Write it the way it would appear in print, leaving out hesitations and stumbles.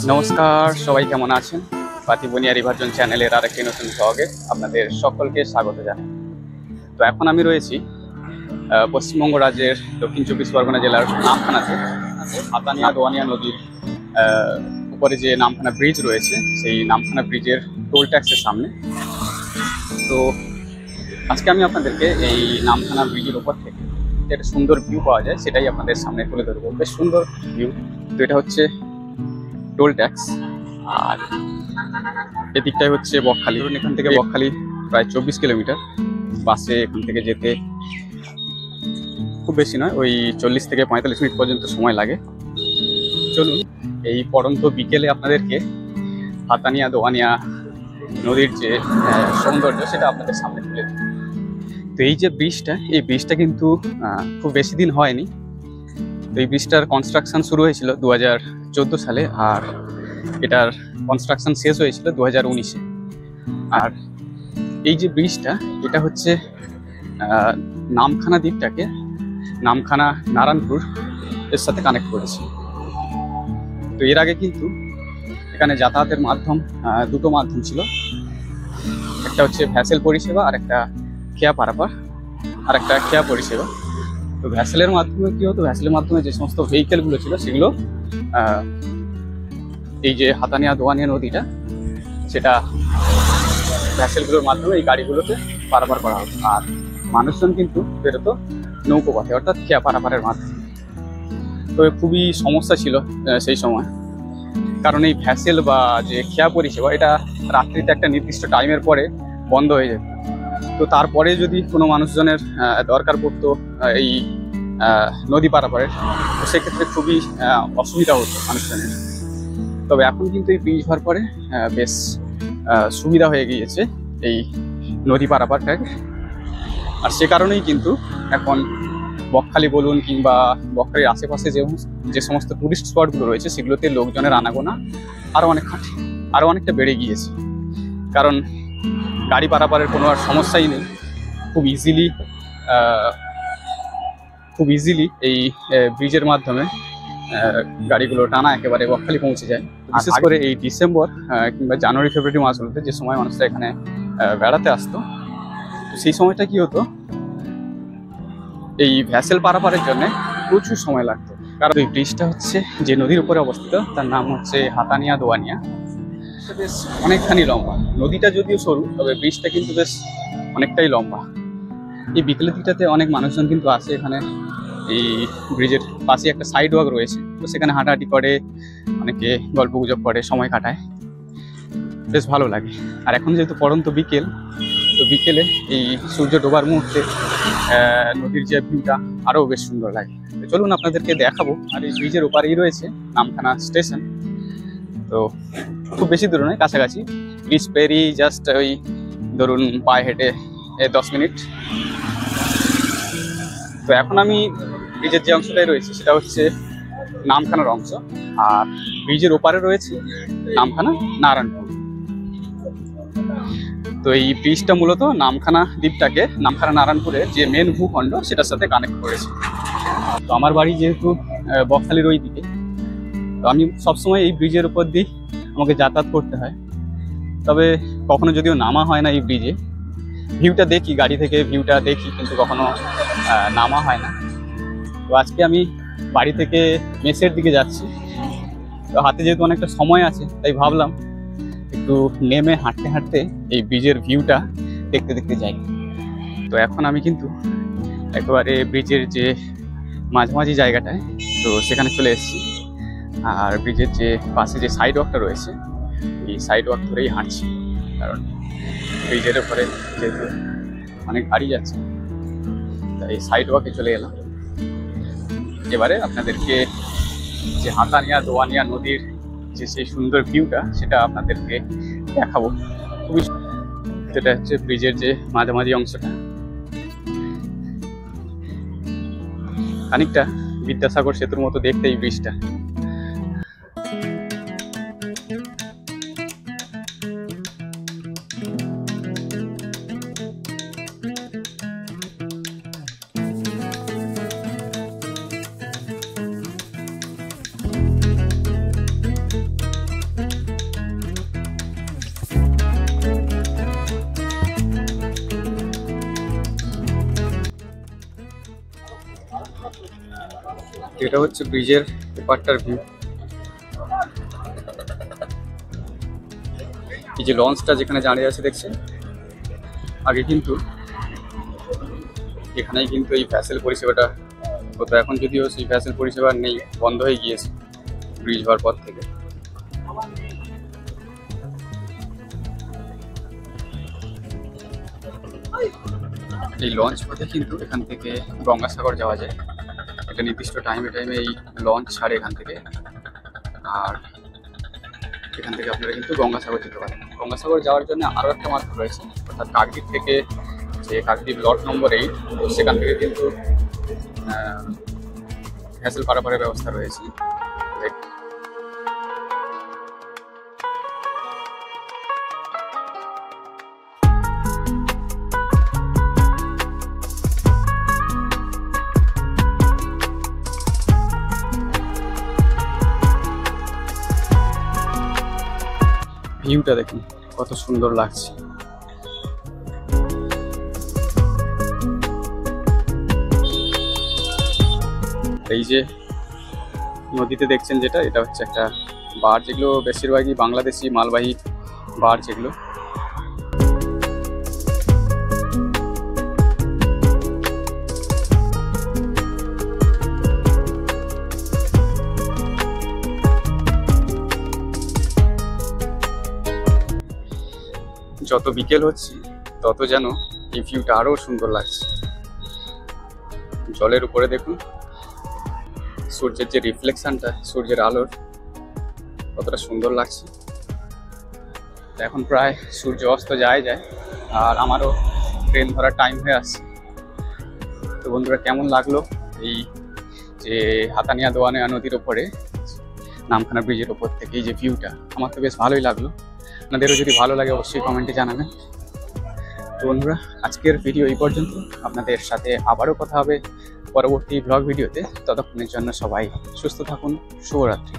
নমস্কার, সবাই কেমন আছেন? পাতিবনিয়া রিভারজন চ্যানেলের আরেকটি নতুন ব্লগে আপনাদের সকলকে স্বাগত জানাই। তো এখন আমি রয়েছি পশ্চিমবঙ্গ রাজ্যের দক্ষিণ চব্বিশ পরগনা জেলার নামখানাতে। হাতানিয়া দোয়ানিয়া নদীর উপরে যে নামখানা ব্রিজ রয়েছে, সেই নামখানা ব্রিজের টোল ট্যাক্সের সামনে। তো আজকে আমি আপনাদেরকে এই নামখানা ব্রিজের উপর থেকে যে একটা সুন্দর ভিউ পাওয়া যায় সেটাই আপনাদের সামনে তুলে ধরবো। বেশ সুন্দর ভিউ। তো এটা হচ্ছে টোল ট্যাক্স, আর এদিকটাই হচ্ছে বকখালি। এখান থেকে বকখালি প্রায় 24 কিলোমিটার। বাসে এখান থেকে যেতে খুব বেশি নয়, ওই 40 থেকে 45 মিনিট পর্যন্ত সময় লাগে। চলুন এই পড়ন্ত বিকেলে আপনাদেরকে হাতানিয়া দোয়ানিয়া নদীর যে সৌন্দর্য সেটা আপনাদের সামনে তুলে দিই। তো এই যে ব্রিজটা, এই ব্রিজটা কিন্তু খুব বেশি দিন হয়নি। তো এই ব্রিজটার কনস্ট্রাকশন শুরু হয়েছিল 2014 সালে, আর এটার কনস্ট্রাকশন শেষ হয়েছিল 2019-এ। আর এই যে ব্রিজটা, এটা হচ্ছে নামখানা দ্বীপটাকে নামখানা নারায়ণপুর এর সাথে কানেক্ট করেছে। তো এর আগে কিন্তু এখানে যাতায়াতের মাধ্যম দুটো মাধ্যম ছিল, একটা হচ্ছে ভ্যাসেল পরিষেবা আর একটা খেয়া পারাপার আর একটা খেয়া পরিষেবা। তো ভ্যাসেলের মাধ্যমে কী হতো, ভ্যাসেলের মাধ্যমে যে সমস্ত ভেহিকেলগুলো ছিল সেগুলো এই যে হাতানিয়া দোয়ানিয়া নদীটা, সেটা ভ্যাসেলগুলোর মাধ্যমে এই গাড়িগুলোতে পারাপার করা হতো। আর মানুষজন কিন্তু বেরোতো নৌকো পথে, অর্থাৎ খেয়া পারাপারের মাধ্যমে। তো খুবই সমস্যা ছিল সেই সময়, কারণ এই ভ্যাসেল বা যে খেয়া পরিষেবা এটা রাত্রিতে একটা নির্দিষ্ট টাইমের পরে বন্ধ হয়ে যেত। তো তারপরে যদি কোনো মানুষজনের দরকার পড়তো এই নদী পারাপারের, তো সেক্ষেত্রে খুবই অসুবিধা হতো মানুষজনের। তবে এখন কিন্তু এই ব্রিজ হওয়ার পরে বেশ সুবিধা হয়ে গিয়েছে এই নদী পারাপারটাকে। আর সে কারণেই কিন্তু এখন বকখালি বলুন কিংবা বকখালির আশেপাশে যে সমস্ত টুরিস্ট স্পটগুলো রয়েছে সেগুলোতে লোকজনের আনাগোনা আরও অনেকটা বেড়ে গিয়েছে। কারণ গাড়ি পারাপারের কোনো আর সমস্যাই নেই, খুব ইজিলি এই ব্রিজের মাধ্যমে গাড়িগুলো টানা একেবারে বকখালি পৌঁছে যায়। বিশেষ করে এই ডিসেম্বর কিংবা জানুয়ারি ফেব্রুয়ারি মাসগুলোতে যে সময় মানুষরা এখানে বেড়াতে আসতো, সেই সময়টা কি হতো, এই ভ্যাসেল পারাপারের জন্য প্রচুর সময় লাগতো। কারণ এই ব্রিজটা হচ্ছে যে নদীর উপরে অবস্থিত, তার নাম হচ্ছে হাতানিয়া দোয়ানিয়া। বেশ অনেকখানি লম্বা। নদীটা যদিও সরু, তবে ব্রিজটা কিন্তু বেশ অনেকটাই লম্বা। এই বিকেলের দিকটাতে অনেক মানুষজন কিন্তু আসে এখানে। এই ব্রিজের পাশে একটা সাইড ওয়াক রয়েছে, তো সেখানে হাঁটাহাঁটি করে, অনেকে গল্প গুজব করে, সময় কাটায়, বেশ ভালো লাগে। আর এখন যেহেতু পড়ন্ত বিকেল, তো বিকেলে এই সূর্য ডোবার মুহূর্তে নদীর যে ভিউটা আরও বেশ সুন্দর লাগে। তো চলুন আপনাদেরকে দেখাবো। আর এই ব্রিজের ওপারেই রয়েছে নামখানা স্টেশন। তো খুব বেশি দূর নয়, কাছাকাছি। ব্রিজ পেরিয়ে জাস্ট ওই ধরুন পায়ে হেঁটে 10 মিনিট। তো এখন আমি ব্রিজের যে অংশটাই রয়েছে সেটা হচ্ছে নামখানার অংশ, আর ব্রিজের ওপারে রয়েছে নামখানা নারায়ণপুর। তো এই ব্রিজটা মূলত নামখানা দ্বীপটাকে নামখানা নারায়ণপুরের যে মেন ভূখণ্ড সেটার সাথে কানেক্ট করেছে। তো আমার বাড়ি যেহেতু বকখালির ওই দিকে, তো আমি সবসময় এই ব্রিজের উপর দিয়ে আমাকে যাতায়াত করতে হয়। তবে কখনো যদিও নামা হয় না এই ব্রিজে, ভিউটা দেখি, গাড়ি থেকে ভিউটা দেখি, কিন্তু কখনো নামা হয় না। তো আজকে আমি বাড়ি থেকে মেসের দিকে যাচ্ছি। তো হাতে যেহেতু অনেকটা সময় আছে, তাই ভাবলাম একটু নেমে হাঁটতে হাঁটতে এই ব্রিজের ভিউটা দেখতে দেখতে যাই। তো এখন আমি কিন্তু একেবারে ব্রিজের যে মাঝামাঝি জায়গাটায়, তো সেখানে চলে এসেছি। আর ব্রিজের যে পাশে যে সাইড ওয়াকটা রয়েছে, এই সাইড ওয়াক ধরেই হাঁটছি, কারণ ব্রিজের উপরে যেহেতু অনেক গাড়ি যাচ্ছে, তাই সাইড ওয়াকে চলে এলাম। এবারে আপনাদেরকে যে হাতানিয়া দোয়ানিয়া নদীর যে সেই সুন্দর ভিউটা সেটা আপনাদেরকে দেখাবো। খুবই যেটা হচ্ছে ব্রিজের যে মাঝামাঝি অংশটা, খানিকটা বিদ্যাসাগর সেতুর মতো দেখতে এই ব্রিজটা। এটা হচ্ছে ব্রিজের এপারটার ভিউ। এই যে লঞ্চটা যেখানে দাঁড়িয়ে আছে দেখছেন, আগে কিন্তু এখানেই কিন্তু এই ভ্যাসেল পরিষেবাটা হতো। এখন যদিও সেই ভ্যাসেল পরিষেবা নেই, বন্ধ হয়ে গিয়েছে ব্রিজ হওয়ার পর থেকে। এই লঞ্চ পথে কিন্তু এখান থেকে গঙ্গাসাগর যাওয়া যায়। একটা নির্দিষ্ট টাইমে এই লঞ্চ ছাড়ে এখান থেকে, আর এখান থেকে আপনারা কিন্তু গঙ্গাসাগর যেতে পারেন। গঙ্গাসাগর যাওয়ার জন্য আরও একটা মার্গ রয়েছে, অর্থাৎ কাকদ্বীপ থেকে, যে কাকদ্বীপ লট নম্বর 8, সেখান থেকে কিন্তু ভ্যাসেল পারাপারের ব্যবস্থা রয়েছে। ভিউটা দেখুন কত সুন্দর লাগছে। এই যে নদীতে দেখছেন যেটা, এটা হচ্ছে একটা বার, যেগুলো বেশিরভাগই বাংলাদেশি মালবাহী বার যেগুলো। যত বিকেল হচ্ছে তত যেন এই ভিউটা আরো সুন্দর লাগছে। জলের উপরে দেখুন সূর্যের যে রিফ্লেকশনটা, সূর্যের আলোর কতটা সুন্দর লাগছে। এখন প্রায় সূর্য অস্ত যায় আর আমারও ট্রেন ধরার টাইম হয়ে আসছে। তো বন্ধুরা, কেমন লাগলো এই যে হাতানিয়া দোয়ানিয়া নদীর ওপরে নামখানা ব্রিজের ওপর থেকে এই যে ভিউটা? আমার তো বেশ ভালোই লাগলো। আপনাদেরও যদি ভালো লাগে অবশ্যই কমেন্টে জানাবেন। তো বন্ধুরা, আজকের ভিডিও এই পর্যন্ত। আপনাদের সাথে আবারও কথা হবে পরবর্তী ব্লগ ভিডিওতে। ততক্ষণের জন্য সবাই সুস্থ থাকুন। শুভরাত্রি।